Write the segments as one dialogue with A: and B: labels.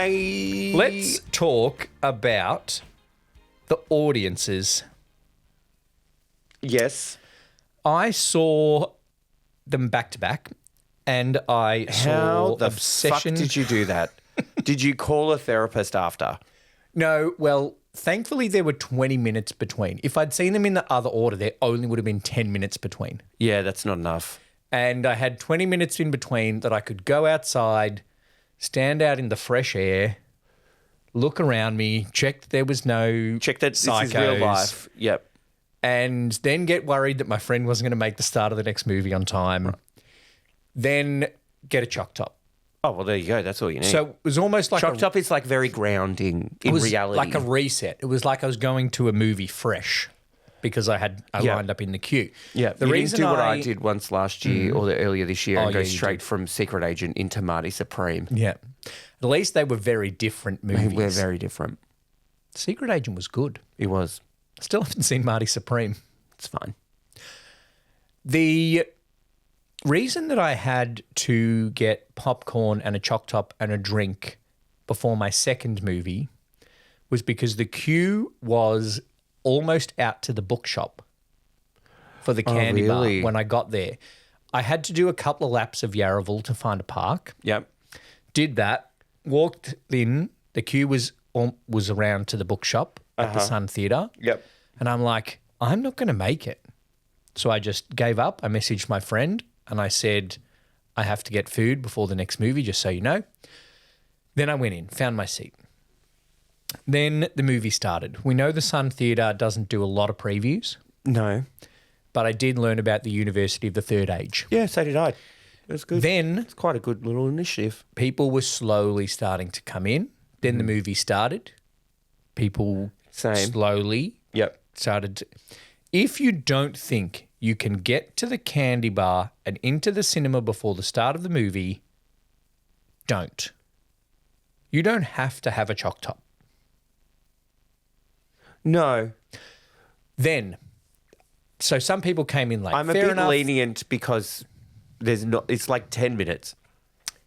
A: Let's talk about the audiences.
B: Yes.
A: I saw them back to back, and I saw
B: How the
A: Obsession.
B: fuck did you do that? Did you call a therapist after?
A: No, well, thankfully there were 20 minutes between. If I'd seen them in the other order, there only would have been 10 minutes between.
B: Yeah, that's not enough.
A: And I had 20 minutes in between that I could go outside, stand out in the fresh air, look around me, check that there was no
B: Check that
A: psychos,
B: this is real life. Yep.
A: and then get worried that my friend wasn't going to make the start of the next movie on time. Right. Then get a choc top.
B: Oh, well, there you go. That's all you need.
A: So it was almost like
B: Choc top is like very grounding in reality.
A: Like a reset. It was like I was going to a movie fresh because I lined up in the quew.
B: Yeah,
A: the reason
B: didn't do what I did once last year or earlier this year and go straight
A: did.
B: from Secret Agent into Marty Supreme.
A: Yeah. At least they were very different movies.
B: We're very different.
A: Secret Agent was good.
B: It was.
A: Still haven't seen Marty Supreme.
B: It's fine.
A: The reason that I had to get popcorn and a choc top and a drink before my second movie was because the queue was almost out to the bookshop for the candy bar when I got there. I had to do a couple of laps of Yarraville to find a park.
B: Yep.
A: Did that, walked in, the queue was around to the bookshop at the Sun Theatre.
B: Yep.
A: And I'm like, I'm not going to make it. So I just gave up. I messaged my friend and I said, I have to get food before the next movie, just so you know. Then I went in, found my seat. Then the movie started. We know the Sun Theatre doesn't do a lot of previews.
B: No.
A: But I did learn about the University of the Third Age.
B: Yeah, so did I. It was good.
A: Then
B: it's quite a good little initiative.
A: People were slowly starting to come in. Then the movie started. People slowly started to... If you don't think you can get to the candy bar and into the cinema before the start of the movie, don't. You don't have to have a choc top.
B: No.
A: Then, so some people came in late.
B: I'm a bit lenient because there's not. It's like 10 minutes.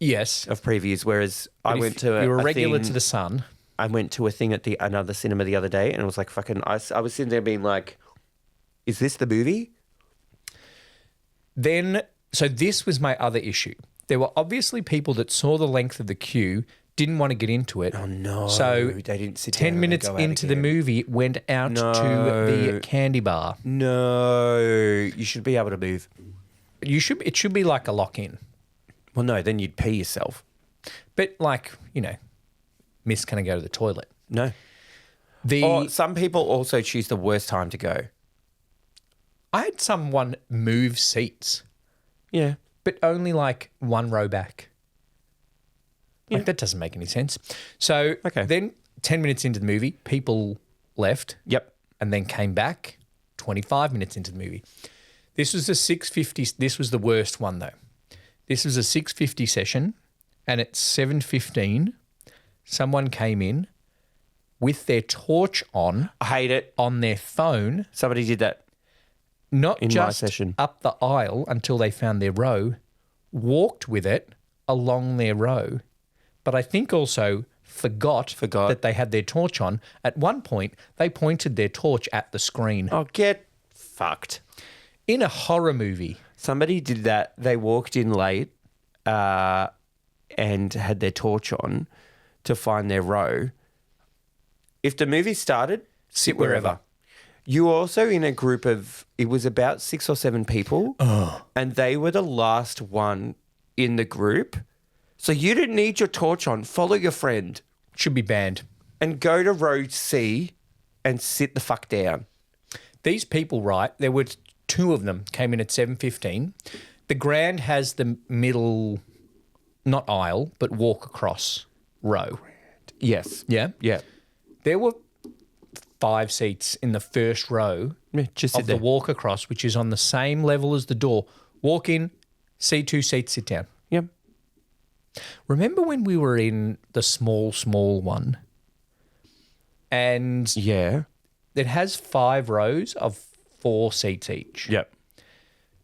A: Yes.
B: Of previews, whereas I went to
A: you're a regular to the Sun.
B: I went to a thing at another cinema the other day, and it was like fucking. I was sitting there being like, "Is this the movie?"
A: Then, so this was my other issue. There were obviously people that saw the length of the queue, didn't want to get into it.
B: Oh no!
A: So
B: they didn't sit
A: 10
B: down
A: minutes
B: and go out
A: into
B: again.
A: the movie, went out to the candy bar.
B: No, you should be able to move.
A: It should be like a lock-in.
B: Well, no, then you'd pee yourself.
A: But like, miss, can I go to the toilet?
B: No. Some people also choose the worst time to go.
A: I had someone move seats.
B: Yeah.
A: But only like one row back. Like, that doesn't make any sense. So then 10 minutes into the movie, people left.
B: Yep.
A: And then came back 25 minutes into the movie. This was a 6:50. This was the worst one though. This was a 6:50 session, and at 7:15, someone came in with their torch on.
B: I hate it.
A: On their phone.
B: Somebody did that.
A: Not
B: in
A: just
B: my session.
A: Up the aisle until they found their row, walked with it along their row, but I think also forgot that they had their torch on. At one point, they pointed their torch at the screen.
B: Oh, get fucked.
A: In a horror movie.
B: Somebody did that. They walked in late and had their torch on to find their row. If the movie started, sit wherever. You were also in a group of, it was about 6 or 7 people, and they were the last one in the group. So you didn't need your torch on. Follow your friend.
A: Should be banned.
B: And go to row C and sit the fuck down.
A: These people, right, there were 2 of them came in at 7:15. The Grand has the middle, not aisle, but walk across row.
B: Yes.
A: Yeah?
B: Yeah.
A: There were 5 seats in the first row
B: just
A: of the walk across, which is on the same level as the door. Walk in, see 2 seats, sit down.
B: Yep.
A: Remember when we were in the small one? And it has 5 rows of 4 seats each.
B: Yep.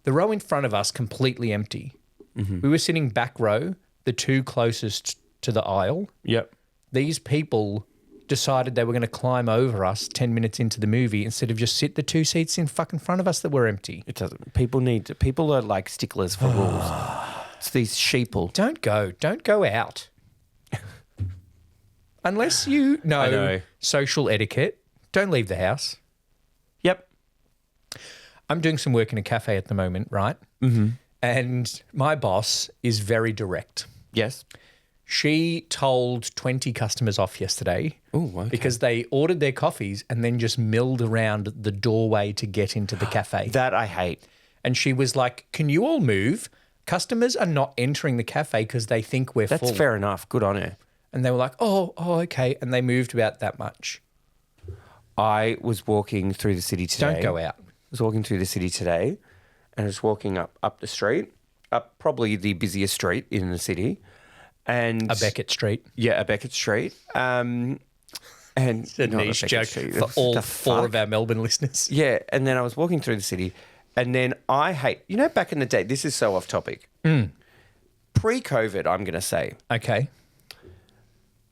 A: The row in front of us completely empty. Mm-hmm. We were sitting back row, the 2 closest to the aisle.
B: Yep.
A: these people decided they were going to climb over us 10 minutes into the movie instead of just sit the 2 seats in fucking front of us that were empty.
B: It doesn't. People are like sticklers for rules. It's these sheeple.
A: Don't go out. Unless you know social etiquette, don't leave the house.
B: Yep.
A: I'm doing some work in a cafe at the moment, right? Mm-hmm. And my boss is very direct.
B: Yes.
A: She told 20 customers off yesterday because they ordered their coffees and then just milled around the doorway to get into the cafe.
B: That I hate.
A: And she was like, can you all move? Customers are not entering the cafe because they think we're full.
B: That's fair enough. Good on her.
A: And they were like, oh, okay. And they moved about that much.
B: I was walking through the city today.
A: Don't go out.
B: I was walking through the city today and I was walking up the street, up probably the busiest street in the city. And
A: A Beckett Street.
B: Yeah, a Beckett Street. And
A: It's a
B: not
A: niche
B: Beckett
A: joke
B: Street.
A: for all
B: The
A: 4 of our Melbourne listeners.
B: Yeah, and then I was walking through the city and then I hate, back in the day, this is so off topic. Pre-COVID, I'm going to say,
A: Okay.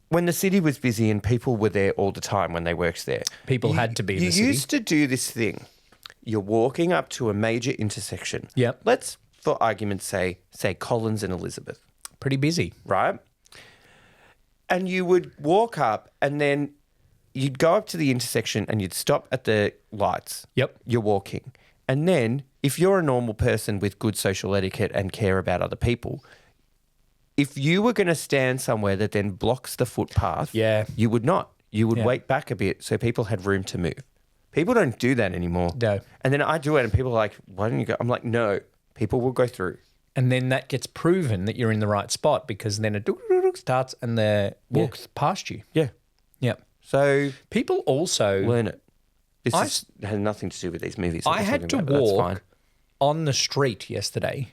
B: when the city was busy and people were there all the time when they worked there.
A: People had to be in the city.
B: You used to do this thing. You're walking up to a major intersection.
A: Yep.
B: Let's, for argument's sake, say Collins and Elizabeth.
A: Pretty busy.
B: Right? And you would walk up and then you'd go up to the intersection and you'd stop at the lights.
A: Yep.
B: You're walking. And then if you're a normal person with good social etiquette and care about other people, if you were going to stand somewhere that then blocks the footpath, you would not. You would wait back a bit so people had room to move. People don't do that anymore.
A: No.
B: And then I do it and people are like, why don't you go? I'm like, no, people will go through.
A: And then that gets proven that you're in the right spot because then it starts and the walks past you.
B: Yeah.
A: Yep.
B: So
A: People also
B: learn it. This has nothing to do with these movies.
A: I had to walk on the street yesterday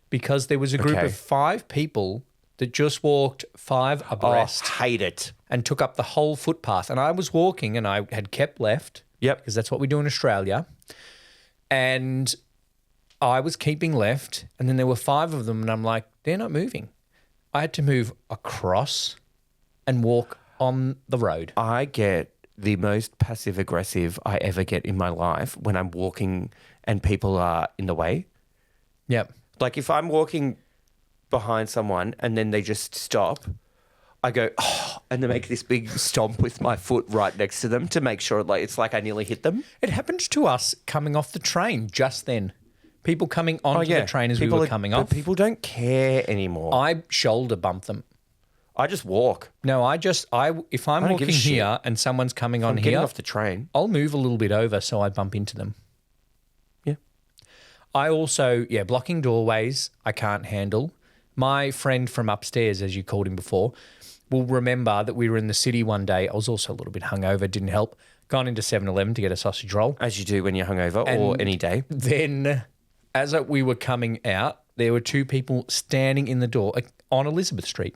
A: because there was a group of 5 people that just walked 5 abreast.
B: Oh, hate it.
A: And took up the whole footpath. And I was walking and I had kept left.
B: Yep.
A: Because that's what we do in Australia. And I was keeping left and then there were 5 of them and I'm like, they're not moving. I had to move across and walk on the road.
B: I get the most passive aggressive I ever get in my life when I'm walking and people are in the way.
A: Yep.
B: Like if I'm walking behind someone and then they just stop, I go, oh, and they make this big stomp with my foot right next to them to make sure it's like I nearly hit them.
A: It happened to us coming off the train just then. People coming onto the train as we were coming off.
B: But people don't care anymore.
A: I shoulder bump them.
B: I just walk.
A: No, if I'm walking here and someone's coming on
B: I'm
A: here,
B: getting off the train.
A: I'll move a little bit over so I bump into them.
B: Yeah.
A: I also, blocking doorways, I can't handle. My friend from upstairs, as you called him before, will remember that we were in the city one day. I was also a little bit hungover, didn't help. Gone into 7-Eleven to get a sausage roll.
B: As you do when you're hungover or any day.
A: Then as we were coming out, there were 2 people standing in the door on Elizabeth Street.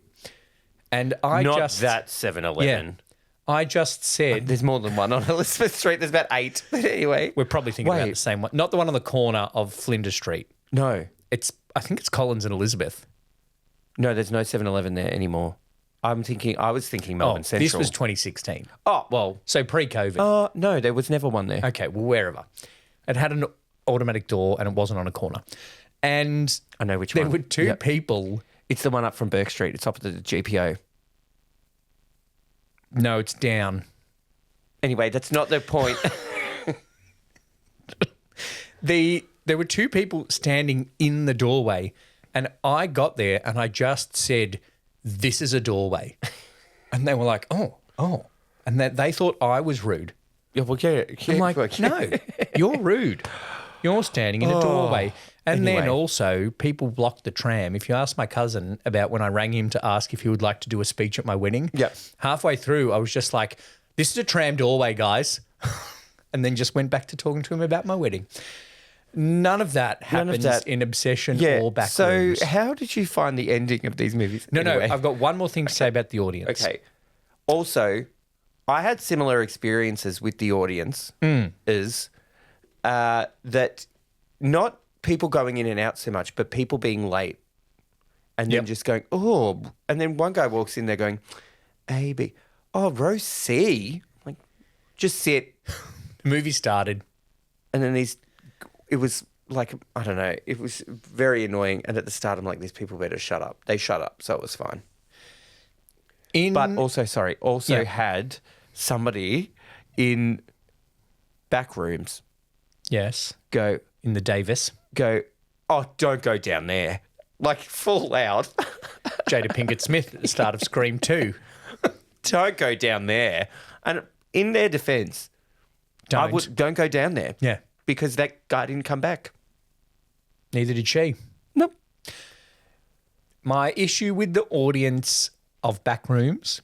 A: And I
B: Not
A: just...
B: that 7-Eleven.
A: Yeah. I just said...
B: There's more than one on Elizabeth Street. There's about 8. But anyway.
A: We're probably thinking about the same one. Not the one on the corner of Flinders Street.
B: No.
A: I think it's Collins and Elizabeth.
B: No, there's no 7-Eleven there anymore. I was thinking Melbourne Central.
A: This was 2016.
B: Oh, well.
A: So pre-COVID.
B: No, there was never one there.
A: Okay, well, wherever. It had an automatic door and it wasn't on a corner. And
B: I know which one.
A: There were 2 people.
B: It's the one up from Burke Street. It's opposite the GPO.
A: No, it's down.
B: Anyway, that's not the point.
A: There were 2 people standing in the doorway and I got there and I just said, this is a doorway. And they were like, oh. And they thought I was rude.
B: Yeah, well,
A: I'm like, no, you're rude. You're standing in a doorway. And then also people blocked the tram. If you ask my cousin about when I rang him to ask if he would like to do a speech at my wedding, halfway through I was just like, this is a tram doorway, guys. And then just went back to talking to him about my wedding. None of that happens in Obsession or Backrooms.
B: So how did you find the ending of these movies?
A: No, I've got one more thing to say about the audience.
B: Okay. Also, I had similar experiences with the audience that not people going in and out so much, but people being late and then just going, oh. And then one guy walks in there going, A, B. Oh, row C. Like, just sit.
A: The movie started.
B: And then it was like, I don't know, it was very annoying. And at the start, I'm like, these people better shut up. They shut up, so it was fine. But also had somebody in Backrooms
A: Yes.
B: go,
A: In the Davis.
B: oh, don't go down there. Like, full out.
A: Jada Pinkett Smith at the start of Scream 2.
B: Don't go down there. And in their defense, don't go down there.
A: Yeah.
B: Because that guy didn't come back.
A: Neither did she.
B: Nope.
A: My issue with the audience of Backrooms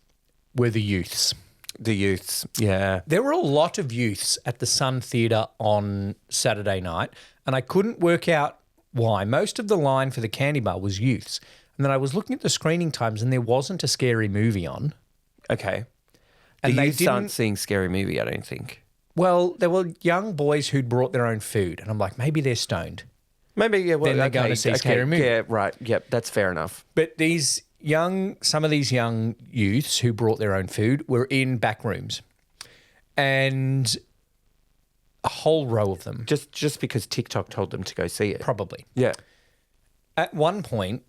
A: were the youths.
B: The youths, yeah.
A: There were a lot of youths at the Sun Theatre on Saturday night, and I couldn't work out why. Most of the line for the candy bar was youths. And then I was looking at the screening times, and there wasn't a scary movie on.
B: Okay.
A: And
B: the
A: they
B: youths
A: didn't.
B: aren't seeing Scary Movie, I don't think.
A: Well, there were young boys who'd brought their own food, and I'm like, maybe they're stoned.
B: Maybe, yeah. Well,
A: Then they're going to see Scary Movie.
B: Yeah, right. Yep, that's fair enough.
A: But some of these young youths who brought their own food were in Backrooms, and a whole row of them,
B: Just because TikTok told them to go see it.
A: probably.
B: Yeah.
A: At one point,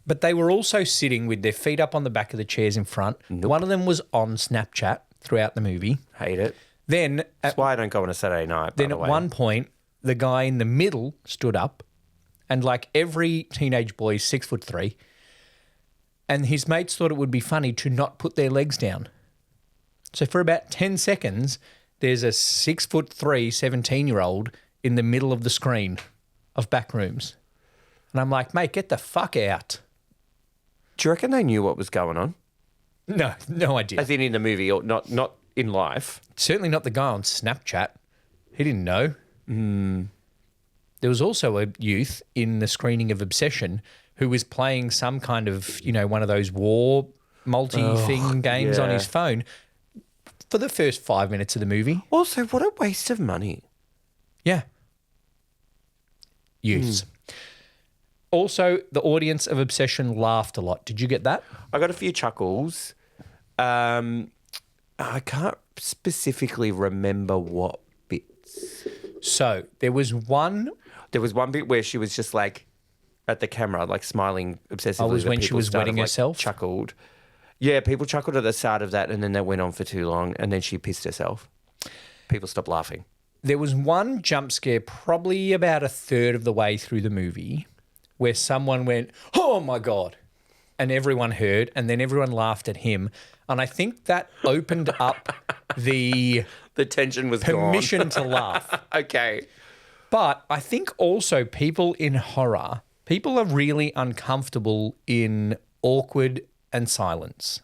A: but they were also sitting with their feet up on the back of the chairs in front. One of them was on Snapchat throughout the movie.
B: Hate it.
A: Then
B: That's why I don't go on a Saturday night, by
A: Then
B: the
A: at
B: way.
A: one point, the guy in the middle stood up, and like every teenage boy is 6'3", and his mates thought it would be funny to not put their legs down. So for about 10 seconds, there's a 6'3", 17-year-old in the middle of the screen of Backrooms. And I'm like, mate, get the fuck out.
B: Do you reckon they knew what was going on?
A: No idea.
B: As in the movie, or not in life?
A: Certainly not the guy on Snapchat. He didn't know. There was also a youth in the screening of Obsession who was playing some kind of, one of those war multi-thing games on
B: yeah.
A: his phone for the first 5 minutes of the movie.
B: Also, what a waste of money.
A: Yeah. Youths. Also, the audience of Obsession laughed a lot. Did you get that?
B: I got a few chuckles. I can't specifically remember what bits.
A: So there was one.
B: There was one bit where she was just like at the camera, like smiling obsessively.
A: Oh, was
B: that
A: when she
B: people
A: was
B: started,
A: wetting herself?
B: Chuckled. Yeah, people chuckled at the start of that, and then that went on for too long, and then she pissed herself. People stopped laughing.
A: There was one jump scare probably about a third of the way through the movie where someone went, "Oh my God," and everyone heard, and then everyone laughed at him. And I think that opened up the
B: tension was
A: permission to laugh.
B: Okay.
A: But I think also people in horror, people are really uncomfortable in awkward and silence.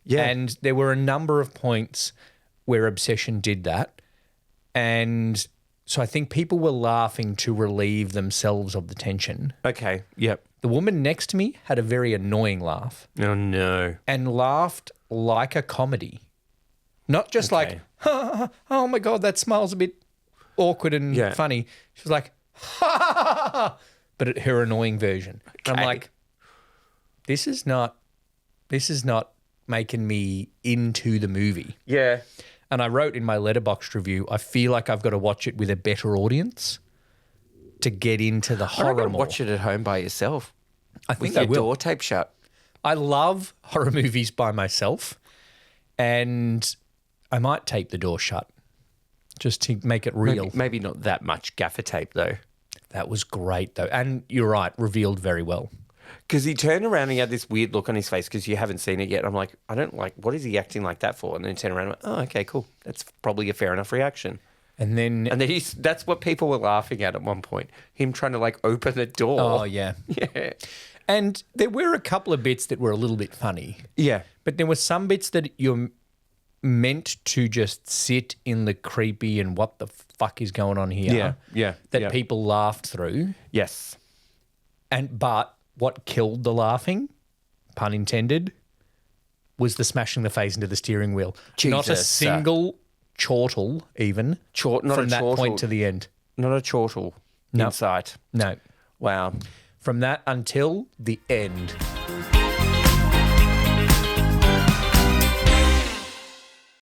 B: Yeah.
A: And there were a number of points where Obsession did that. And so I think people were laughing to relieve themselves of the tension.
B: Okay. Yep.
A: The woman next to me had a very annoying laugh
B: Oh no.
A: and laughed like a comedy. Not just like, oh my God, that smile's a bit awkward and funny. She was like, ha ha ha ha, but her annoying version. And I'm like, this is not making me into the movie.
B: Yeah.
A: And I wrote in my Letterboxd review, I feel like I've got to watch it with a better audience to get into the horror more.
B: Watch it at home by yourself.
A: I think
B: with
A: I
B: your
A: will.
B: door taped shut.
A: I love horror movies by myself, and I might tape the door shut just to make it real.
B: Maybe not that much gaffer tape though.
A: That was great though. And you're right, revealed very well.
B: Because he turned around and he had this weird look on his face because you haven't seen it yet. I'm like, what is he acting like that for? And then he turned around and went, oh, okay, cool. That's probably a fair enough reaction.
A: And then
B: that's what people were laughing at one point. Him trying to like open the door.
A: Oh, yeah.
B: Yeah.
A: And there were a couple of bits that were a little bit funny.
B: Yeah.
A: But there were some bits that you're meant to just sit in the creepy and what the fuck is going on here.
B: Yeah.
A: That people laughed through.
B: Yes.
A: But what killed the laughing, pun intended, was the smashing the face into the steering wheel. Not a
B: Jesus.
A: single chortle even
B: Not
A: from
B: a
A: that
B: chortle.
A: point to the end.
B: Not a chortle in sight.
A: No.
B: Wow.
A: From that until the end.